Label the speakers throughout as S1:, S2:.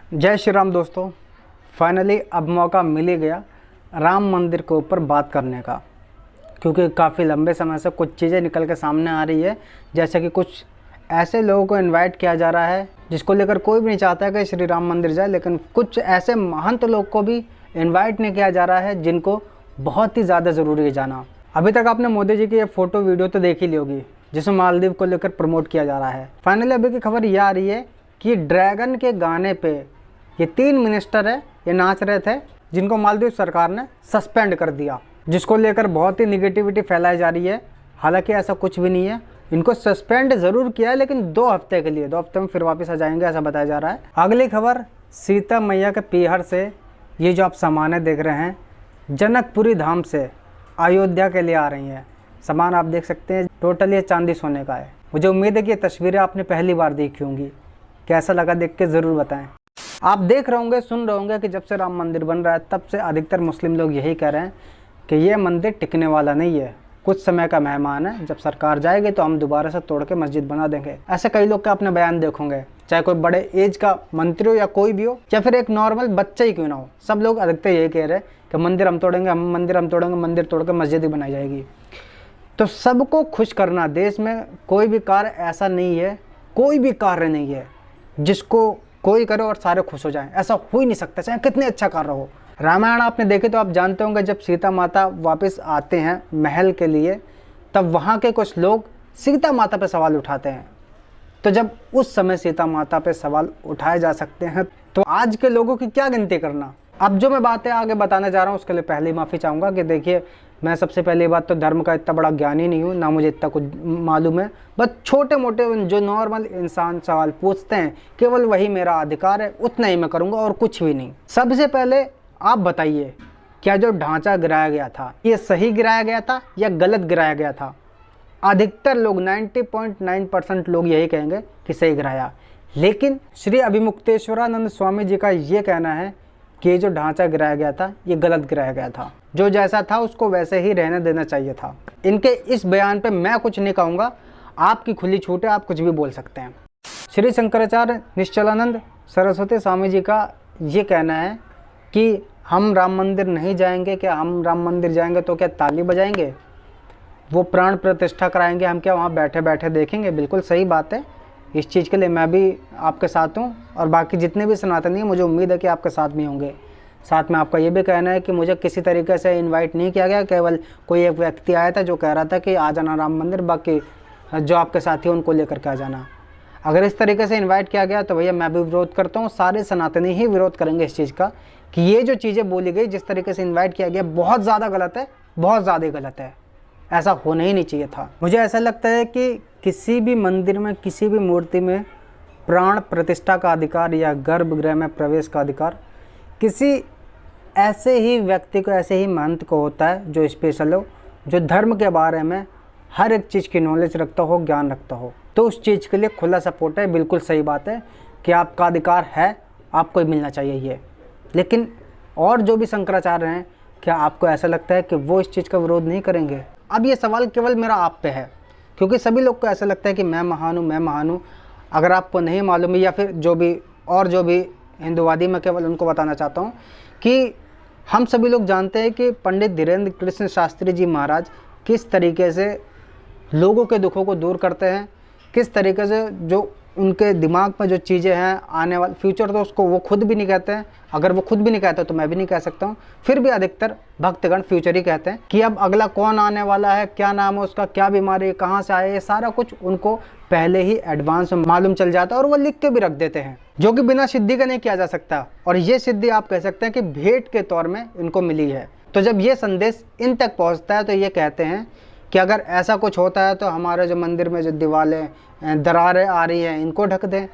S1: जय श्री राम दोस्तों। फाइनली अब मौका मिल ही गया राम मंदिर के ऊपर बात करने का, क्योंकि काफ़ी लंबे समय से कुछ चीज़ें निकल के सामने आ रही है। जैसे कि कुछ ऐसे लोगों को इनवाइट किया जा रहा है जिसको लेकर कोई भी नहीं चाहता है कि श्री राम मंदिर जाए, लेकिन कुछ ऐसे महंत लोग को भी इनवाइट नहीं किया जा रहा है जिनको बहुत ही ज़्यादा ज़रूरी है जाना। अभी तक आपने मोदी जी की ये फ़ोटो वीडियो तो देख ही ली होगी जिसमें मालदीव को लेकर प्रमोट किया जा रहा है। फाइनली अभी की खबर ये आ रही है कि ड्रैगन के गाने पे ये 3 मिनिस्टर है ये नाच रहे थे जिनको मालदीव सरकार ने सस्पेंड कर दिया, जिसको लेकर बहुत ही निगेटिविटी फैलाई जा रही है। हालांकि ऐसा कुछ भी नहीं है, इनको सस्पेंड ज़रूर किया है लेकिन 2 हफ्ते के लिए, 2 हफ्ते में फिर वापस आ जाएंगे ऐसा बताया जा रहा है। अगली खबर सीता मैया के पीहर से ये जो आप सामानें देख रहे हैं जनकपुरी धाम से अयोध्या के लिए आ रही हैं। सामान आप देख सकते हैं टोटल ये चांदी सोने का है। मुझे उम्मीद है कि ये तस्वीरें आपने पहली बार देखी होंगी। कैसा लगा देख के ज़रूर बताएं। आप देख रहे होंगे, सुन रहे होंगे कि जब से राम मंदिर बन रहा है तब से अधिकतर मुस्लिम लोग यही कह रहे हैं कि ये मंदिर टिकने वाला नहीं है, कुछ समय का मेहमान है, जब सरकार जाएगी तो हम दोबारा से तोड़ के मस्जिद बना देंगे। ऐसे कई लोग के आपने बयान देखोगे, चाहे कोई बड़े एज का मंत्री हो या कोई भी हो या फिर एक नॉर्मल बच्चा ही क्यों ना हो, सब लोग अधिकतर यही कह रहे हैं कि मंदिर हम तोड़ेंगे, मंदिर तोड़ के मस्जिद ही बनाई जाएगी। तो सबको खुश करना, देश में कोई भी कार्य ऐसा नहीं है, कोई भी कार्य नहीं है जिसको कोई करे और सारे खुश हो जाएं, ऐसा हो ही नहीं सकता, चाहे कितने अच्छा कार्य हो। रामायण आपने देखे तो आप जानते होंगे, जब सीता माता वापस आते हैं महल के लिए तब वहाँ के कुछ लोग सीता माता पे सवाल उठाते हैं। तो जब उस समय सीता माता पे सवाल उठाए जा सकते हैं तो आज के लोगों की क्या गिनती करना। अब जो मैं बातें आगे बताने जा रहा हूँ उसके लिए पहले ही माफ़ी चाहूँगा कि देखिए, मैं सबसे पहली बात तो धर्म का इतना बड़ा ज्ञानी नहीं हूँ, ना मुझे इतना कुछ मालूम है। बस छोटे मोटे जो नॉर्मल इंसान सवाल पूछते हैं केवल वही मेरा अधिकार है, उतना ही मैं करूँगा और कुछ भी नहीं। सबसे पहले आप बताइए, क्या जो ढांचा गिराया गया था ये सही गिराया गया था या गलत गिराया गया था? अधिकतर लोग 90.9% लोग यही कहेंगे कि सही गिराया, लेकिन श्री अभिमुक्तेश्वरानंद स्वामी जी का ये कहना है कि ये जो ढांचा गिराया गया था ये गलत गिराया गया था, जो जैसा था उसको वैसे ही रहने देना चाहिए था। इनके इस बयान पे मैं कुछ नहीं कहूँगा, आपकी खुली छूट है, आप कुछ भी बोल सकते हैं। श्री शंकराचार्य निश्चलानंद सरस्वती स्वामी जी का ये कहना है कि हम राम मंदिर नहीं जाएंगे, क्या हम राम मंदिर जाएंगे तो क्या ताली बजाएंगे, वो प्राण प्रतिष्ठा कराएंगे, हम क्या वहाँ बैठे बैठे देखेंगे? बिल्कुल सही बात है, इस चीज़ के लिए मैं भी आपके साथ हूँ और बाकी जितने भी सनातनी हैं मुझे उम्मीद है कि आपके साथ भी होंगे। साथ में आपका ये भी कहना है कि मुझे किसी तरीके से इनवाइट नहीं किया गया, केवल कोई एक व्यक्ति आया था जो कह रहा था कि आ जाना राम मंदिर, बाकी जो आपके साथी हैं उनको लेकर के आ जाना। अगर इस तरीके से इन्वाइट किया गया तो भैया मैं भी विरोध करता हूँ, सारे सनातनी ही विरोध करेंगे इस चीज़ का कि ये जो चीज़ें बोली गई, जिस तरीके से इन्वाइट किया गया, बहुत ज़्यादा गलत है, बहुत ज़्यादा गलत है, ऐसा होना ही नहीं चाहिए था। मुझे ऐसा लगता है कि किसी भी मंदिर में, किसी भी मूर्ति में प्राण प्रतिष्ठा का अधिकार या गर्भगृह में प्रवेश का अधिकार किसी ऐसे ही व्यक्ति को, ऐसे ही महंत को होता है जो स्पेशल हो, जो धर्म के बारे में हर एक चीज़ की नॉलेज रखता हो, ज्ञान रखता हो, तो उस चीज़ के लिए खुला सपोर्ट है। बिल्कुल सही बात है कि आपका अधिकार है, आपको ही मिलना चाहिए ये। लेकिन और जो भी शंकराचार्य हैं, क्या आपको ऐसा लगता है कि वो इस चीज़ का विरोध नहीं करेंगे? अब ये सवाल केवल मेरा आप पे है, क्योंकि सभी लोग को ऐसा लगता है कि मैं महान हूँ, मैं महान हूँ। अगर आपको नहीं मालूम है या फिर जो भी हिंदुवादी, मैं केवल उनको बताना चाहता हूँ कि हम सभी लोग जानते हैं कि पंडित धीरेन्द्र कृष्ण शास्त्री जी महाराज किस तरीके से लोगों के दुखों को दूर करते हैं, किस तरीके से जो उनके दिमाग में जो चीज़ें हैं आने वाले फ्यूचर, तो उसको वो खुद भी नहीं कहते हैं। अगर वो खुद भी नहीं कहते तो मैं भी नहीं कह सकता हूँ, फिर भी अधिकतर भक्तगण फ्यूचर ही कहते हैं कि अब अगला कौन आने वाला है, क्या नाम है उसका, क्या बीमारी, कहाँ से आए, ये सारा कुछ उनको पहले ही एडवांस में मालूम चल जाता है और वो लिख के भी रख देते हैं, जो कि बिना सिद्धि का नहीं किया जा सकता। और ये सिद्धि आप कह सकते हैं कि भेंट के तौर में इनको मिली है। तो जब ये संदेश इन तक पहुँचता है तो ये कहते हैं कि अगर ऐसा कुछ होता है तो हमारे जो मंदिर में जो दीवारें, दरारें आ रही हैं, इनको ढक दें,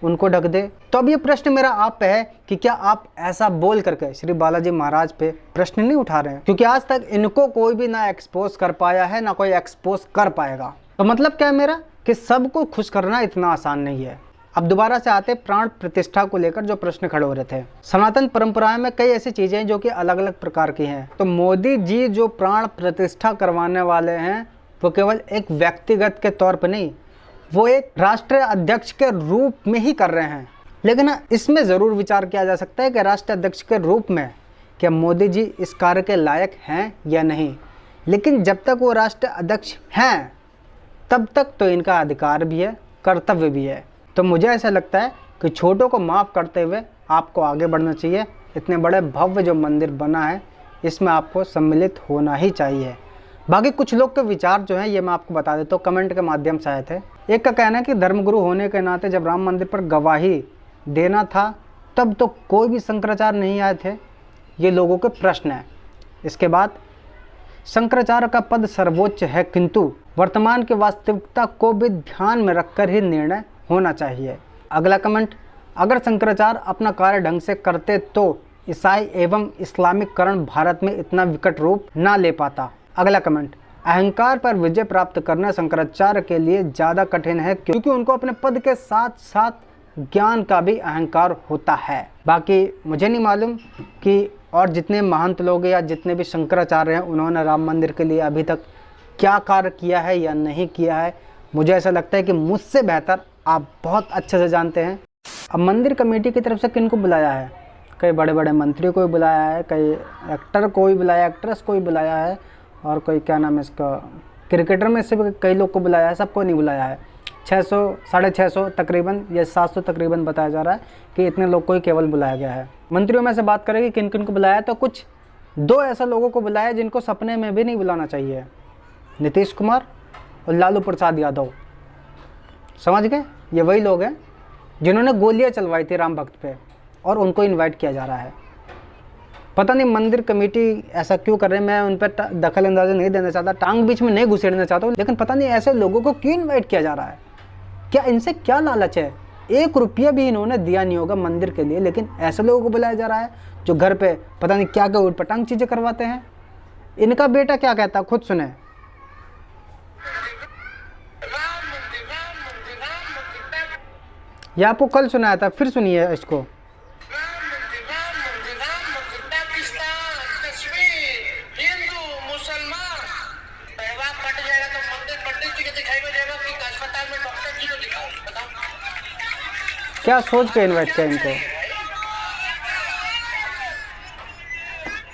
S1: उनको ढक दें। तो अब ये प्रश्न मेरा आप पे है कि क्या आप ऐसा बोल करके श्री बालाजी महाराज पे प्रश्न नहीं उठा रहे हैं? क्योंकि आज तक इनको कोई भी ना एक्सपोज कर पाया है, ना कोई एक्सपोज कर पाएगा। तो मतलब क्या है मेरा कि सबको खुश करना इतना आसान नहीं है। अब दोबारा से आते प्राण प्रतिष्ठा को लेकर जो प्रश्न खड़े हो रहे थे। सनातन परंपराएं में कई ऐसी चीज़ें हैं जो कि अलग अलग प्रकार की हैं। तो मोदी जी जो प्राण प्रतिष्ठा करवाने वाले हैं वो केवल एक व्यक्तिगत के तौर पर नहीं, वो एक राष्ट्रीय अध्यक्ष के रूप में ही कर रहे हैं। लेकिन हाँ, इसमें ज़रूर विचार किया जा सकता है कि राष्ट्रीय अध्यक्ष के रूप में क्या मोदी जी इस कार्य के लायक हैं या नहीं। लेकिन जब तक वो राष्ट्रीय अध्यक्ष हैं तब तक तो इनका अधिकार भी है, कर्तव्य भी है। तो मुझे ऐसा लगता है कि छोटों को माफ़ करते हुए आपको आगे बढ़ना चाहिए। इतने बड़े भव्य जो मंदिर बना है इसमें आपको सम्मिलित होना ही चाहिए। बाकी कुछ लोग के विचार जो हैं ये मैं आपको बता देता हूँ, कमेंट के माध्यम से आए थे। एक का कहना है कि धर्मगुरु होने के नाते जब राम मंदिर पर गवाही देना था तब तो कोई भी शंकराचार्य नहीं आए थे, ये लोगों के प्रश्न है। इसके बाद शंकराचार्य का पद सर्वोच्च है, किंतु वर्तमान की वास्तविकता को भी ध्यान में रखकर ही निर्णय होना चाहिए। अगला कमेंट, अगर शंकराचार्य अपना कार्य ढंग से करते तो ईसाई एवं इस्लामिकरण भारत में इतना विकट रूप ना ले पाता। अगला कमेंट, अहंकार पर विजय प्राप्त करना शंकराचार्य के लिए ज़्यादा कठिन है क्योंकि उनको अपने पद के साथ साथ ज्ञान का भी अहंकार होता है। बाकी मुझे नहीं मालूम कि और जितने महंत लोग या जितने भी शंकराचार्य हैं उन्होंने राम मंदिर के लिए अभी तक क्या कार्य किया है या नहीं किया है। मुझे ऐसा लगता है कि मुझसे बेहतर आप बहुत अच्छे से जानते हैं। अब मंदिर कमेटी की तरफ से किन को बुलाया है, कई बड़े बड़े मंत्रियों को भी बुलाया है, कई एक्टर को भी बुलाया, एक्ट्रेस को भी बुलाया है, और कोई क्या नाम है इसका क्रिकेटर में से भी कई लोग को बुलाया है, सबको नहीं बुलाया है। 600 650 तकरीबन या 700 तकरीबन बताया जा रहा है कि इतने लोग को ही केवल बुलाया गया है। मंत्रियों में से बात करें कि किन किन को बुलाया, तो कुछ 2 ऐसे लोगों को बुलाया जिनको सपने में भी नहीं बुलाना चाहिए, नीतीश कुमार और लालू प्रसाद यादव। समझ गए, ये वही लोग हैं जिन्होंने गोलियां चलवाई थी राम भक्त पे और उनको इनवाइट किया जा रहा है। पता नहीं मंदिर कमेटी ऐसा क्यों कर रहे हैं, मैं उन पर दखल अंदाज़ी नहीं देना चाहता, टांग बीच में नहीं घुसेड़ना चाहता हूँ, लेकिन पता नहीं ऐसे लोगों को क्यों इन्वाइट किया जा रहा है। क्या इनसे क्या लालच है? 1 रुपया भी इन्होंने दिया नहीं होगा मंदिर के लिए, लेकिन ऐसे लोगों को बुलाया जा रहा है जो घर पे पता नहीं क्या क्या उटपटांग चीज़ें करवाते हैं। इनका बेटा क्या कहता है खुद सुने। ये आपको कल सुनाया था, फिर सुनिए इसको। क्या सोच के इन्वाइट किया इनको?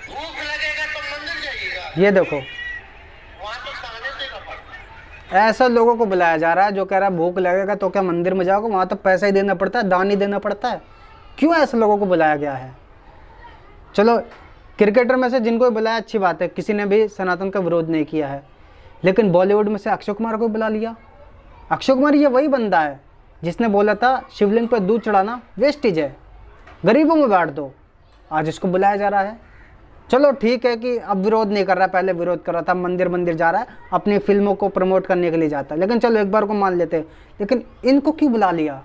S2: भूख लगेगा तो मंदिर जाइएगा,
S1: ये देखो
S2: वहाँ तो ताने देना पड़ता।
S1: ऐसा लोगों को बुलाया जा रहा है जो कह रहा है भूख लगेगा तो क्या मंदिर में जाओगे, वहाँ तो पैसा ही देना पड़ता है, दान ही देना पड़ता है। क्यों ऐसे लोगों को बुलाया गया है? चलो क्रिकेटर में से जिनको भी बुलाया अच्छी बात है, किसी ने भी सनातन का विरोध नहीं किया है, लेकिन बॉलीवुड में से अक्षय कुमार को बुला लिया। अक्षय कुमार ये वही बंदा है जिसने बोला था शिवलिंग पर दूध चढ़ाना वेस्टेज है, गरीबों में बांट दो। आज इसको बुलाया जा रहा है। चलो ठीक है कि अब विरोध नहीं कर रहा, पहले विरोध कर रहा था, मंदिर मंदिर जा रहा है, अपनी फिल्मों को प्रमोट करने के लिए जाता है, लेकिन चलो एक बार को मान लेते हैं। लेकिन इनको क्यों बुला लिया?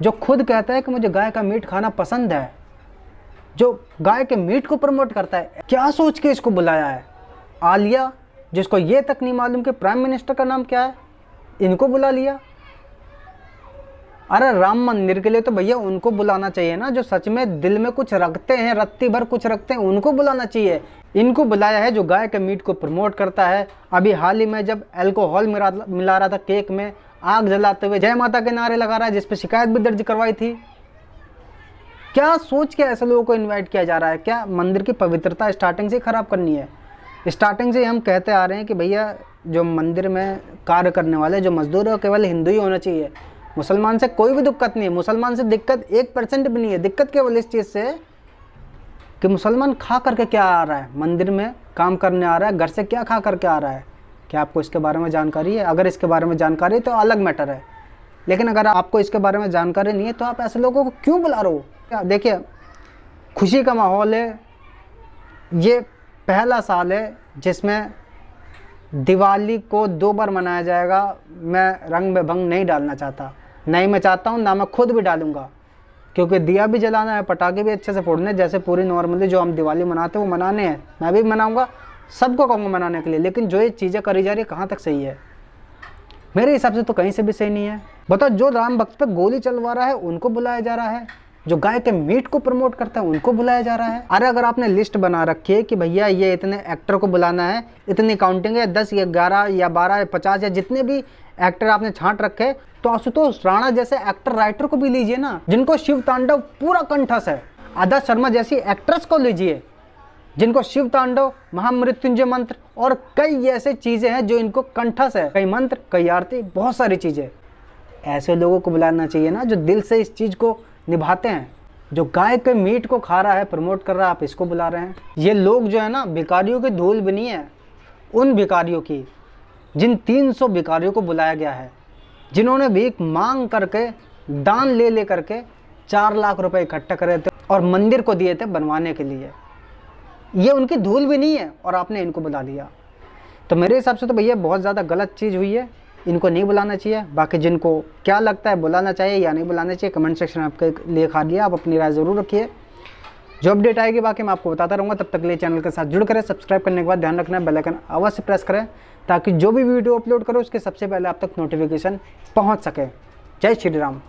S1: जो खुद कहता है कि मुझे गाय का मीट खाना पसंद है, जो गाय के मीट को प्रमोट करता है, क्या सोच के इसको बुलाया है? आलिया, जिसको ये तक नहीं मालूम कि प्राइम मिनिस्टर का नाम क्या है, इनको बुला लिया। अरे राम मंदिर के लिए तो भैया उनको बुलाना चाहिए ना जो सच में दिल में कुछ रखते हैं, रत्ती भर कुछ रखते हैं, उनको बुलाना चाहिए। इनको बुलाया है जो गाय के मीट को प्रमोट करता है। अभी हाल ही में जब अल्कोहल मिला रहा था केक में, आग जलाते हुए जय माता के नारे लगा रहा है, जिस पे शिकायत भी दर्ज करवाई थी। क्या सोच के ऐसे लोगों को इन्वाइट किया जा रहा है? क्या मंदिर की पवित्रता स्टार्टिंग से खराब करनी है? स्टार्टिंग से हम कहते आ रहे हैं कि भैया जो मंदिर में कार्य करने वाले जो मजदूर है वो केवल हिंदू ही होना चाहिए, मुसलमान से कोई भी दिक्कत नहीं है। मुसलमान से दिक्कत 1% भी नहीं है। दिक्कत केवल इस चीज़ से कि मुसलमान खा करके क्या आ रहा है, मंदिर में काम करने आ रहा है, घर से क्या खा करके आ रहा है। क्या आपको इसके बारे में जानकारी है? अगर इसके बारे में जानकारी है तो अलग मैटर है, लेकिन अगर आपको इसके बारे में जानकारी नहीं है तो आप ऐसे लोगों को क्यों बुला रहे हो? क्या देखिए, खुशी का माहौल है, ये पहला साल है जिसमें दिवाली को 2 बार मनाया जाएगा। मैं रंग में भंग नहीं डालना चाहता, नहीं मैं चाहता हूँ, ना मैं खुद भी डालूंगा, क्योंकि दिया भी जलाना है, पटाखे भी अच्छे से फोड़ने, जैसे पूरी नॉर्मली जो हम दिवाली मनाते हैं वो मनाने हैं। मैं भी मनाऊंगा, सबको कहूँगा मनाने के लिए, लेकिन जो ये चीज़ें करी जा रही है कहाँ तक सही है? मेरे हिसाब से तो कहीं से भी सही नहीं है। बताओ, जो राम भक्त पे गोली चलवा रहा है उनको बुलाया जा रहा है, जो गाय के मीट को प्रमोट करता है उनको बुलाया जा रहा है। अरे अगर आपने लिस्ट बना रखी है कि भैया ये इतने एक्टर को बुलाना है, इतनी काउंटिंग है, 10 या 11 या 12 या 50 या जितने भी एक्टर आपने छांट रखे, तो आशुतोष राणा जैसे एक्टर राइटर को भी लीजिए ना, जिनको शिव तांडव पूरा कंठस्थ है। आधा शर्मा जैसी एक्ट्रेस को लीजिए, जिनको शिव तांडव, महामृत्युंजय मंत्र और कई ऐसे चीज़ें हैं जो इनको कंठस्थ है, कई मंत्र, कई आरती, बहुत सारी चीज़ें। ऐसे लोगों को बुलाना चाहिए ना जो दिल से इस चीज़ को निभाते हैं। जो गाय के मीट को खा रहा है, प्रमोट कर रहा है, आप इसको बुला रहे हैं। ये लोग जो है ना, भिखारियों की धूल भी नहीं है, उन भिखारियों की जिन 300 भिखारियों को बुलाया गया है, जिन्होंने भीख मांग करके, दान ले ले करके 4 लाख रुपए इकट्ठा करे थे और मंदिर को दिए थे बनवाने के लिए। ये उनकी धूल भी नहीं है और आपने इनको बुला लिया। तो मेरे हिसाब से तो भैया बहुत ज़्यादा गलत चीज़ हुई है, इनको नहीं बुलाना चाहिए। बाकी जिनको क्या लगता है बुलाना चाहिए या नहीं बुलाना चाहिए, कमेंट सेक्शन में आपके लिए खा दिया, आप अपनी राय ज़रूर रखिए। जो अपडेट आएगी बाकी मैं आपको बताता रहूँगा। तब तक के लिए चैनल के साथ जुड़ करें, सब्सक्राइब करने के बाद ध्यान रखना है बेल आइकन अवश्य प्रेस करें, ताकि जो भी वीडियो अपलोड करो उसके सबसे पहले आप तक नोटिफिकेशन पहुँच सके। जय श्री राम।